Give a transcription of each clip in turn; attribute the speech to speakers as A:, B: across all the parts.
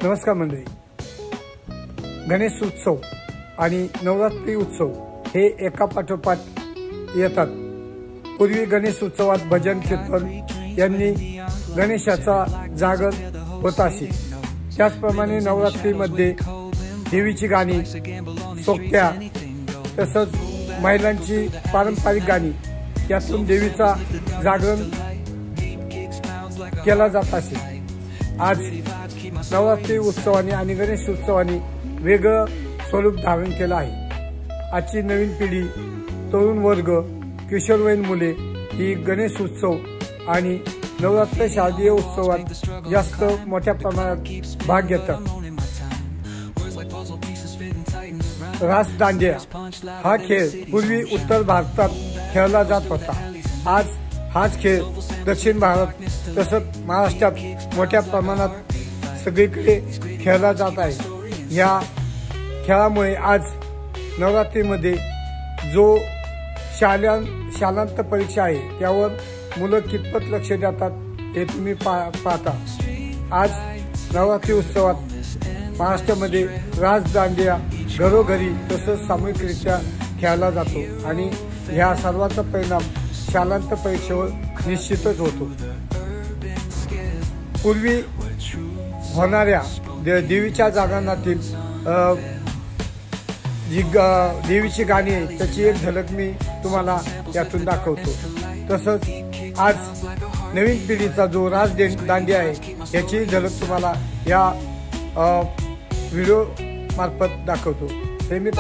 A: नमस्कार मंडळी, गणेश उत्सव आणि नवरात्री उत्सव हे एका पाठोपाठ येतात। पूर्वी गणेश उत्सवात भजन कीर्तन यांनी गणेशाचा जागर होत असे। त्याचप्रमाणे नवरात्रीमध्ये देवीची गाणी, सोक्त्या तसंच महिलांची पारंपरिक गाणी यातून देवीचा जागरण केला जात असे। आज नवरात्री उत्सवाने आणि गणेश उत्सवाने वेगळं स्वरूप धारण केलं आहे। आजची नवीन पिढी, तरुण वर्ग, किशोरवयीन मुले ही गणेश उत्सव आणि नवरात्र शारदीय उत्सवात जास्त मोठ्या प्रमाणात भाग घेतात। रास दांडिया हा खेळ पूर्वी उत्तर भारतात खेळला जात होता। आज हाच खेळ दक्षिण भारत तसंच महाराष्ट्रात मोठ्या प्रमाणात सगळीकडे खेळला जात आहे। या खेळामुळे आज नवरात्रीमध्ये जो शालांत परीक्षा आहे त्यावर मुलं कितपत लक्ष देतात हे तुम्ही पाहता। आज नवरात्री उत्सवात महाराष्ट्रामध्ये रास दांडिया घरोघरी तसंच सामूहिकरित्या खेळला जातो आणि ह्या सर्वांचा परिणाम शालांत परीक्षेवर निश्चितच होतो। पूर्वी होणाऱ्या देवीच्या जागरणातील जी देवीची गाणी आहे त्याची एक झलक मी तुम्हाला यातून दाखवतो। तसंच आज नवीन पिढीचा जो रास दांडिया आहे याची झलक तुम्हाला या व्हिडिओ मार्फत दाखवतो। हे मी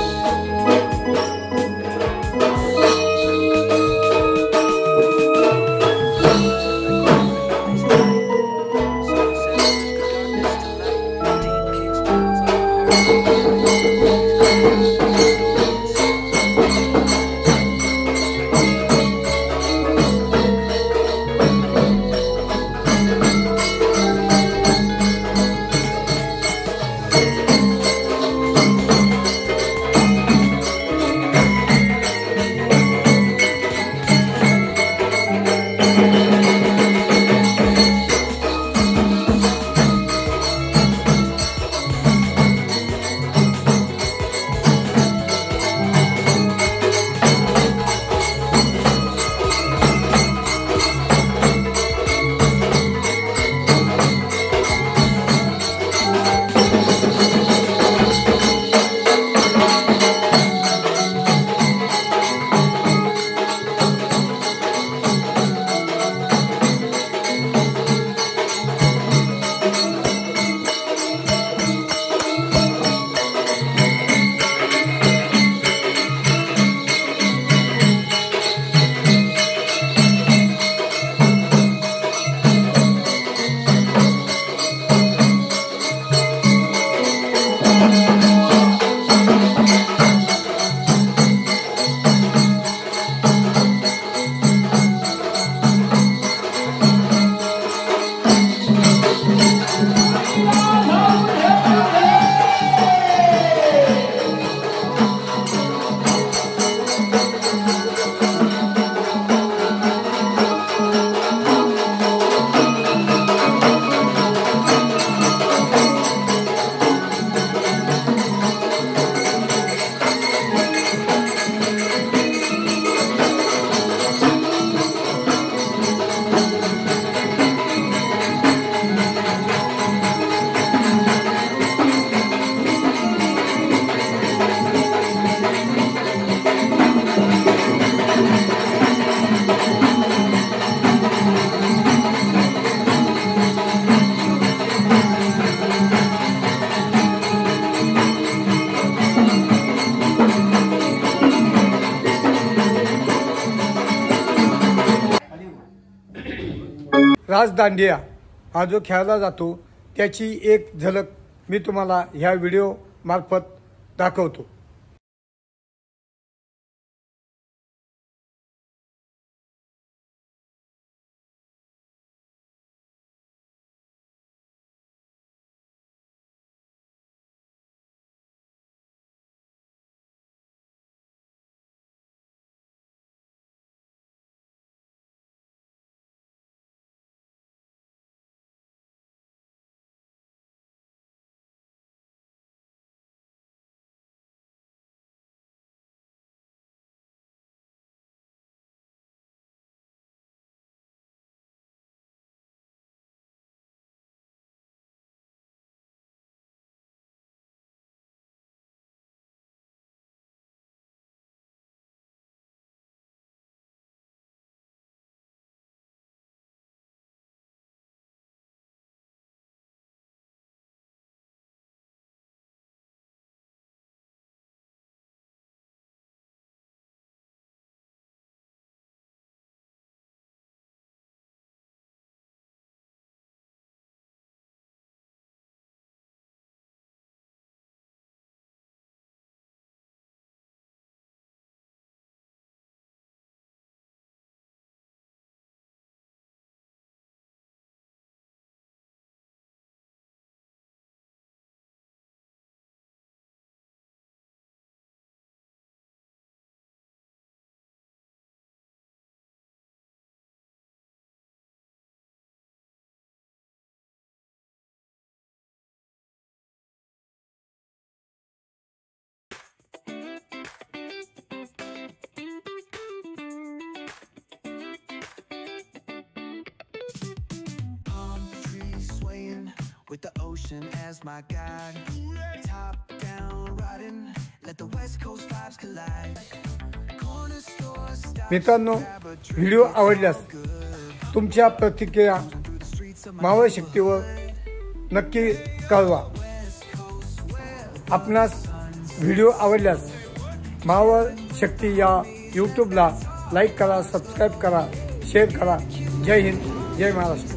A: रास दांडिया हा जो खेळला जातो त्याची एक झलक मी तुम्हाला ह्या व्हिडिओ मार्फत दाखवतो।
B: with the ocean as my guide. Top down riding, let the West Coast vibes collide. Corner store stop.
A: मित्रांनो, व्हिडिओ आवडल्यास तुमच्या प्रतिक्रिया मावळ शक्तीवर नक्की कळवा. आपणास व्हिडिओ आवडल्यास मावळ शक्ती या यूट्यूबला लाईक करा, सबस्क्राईब करा, शेअर करा. जय हिंद, जय महाराष्ट्र.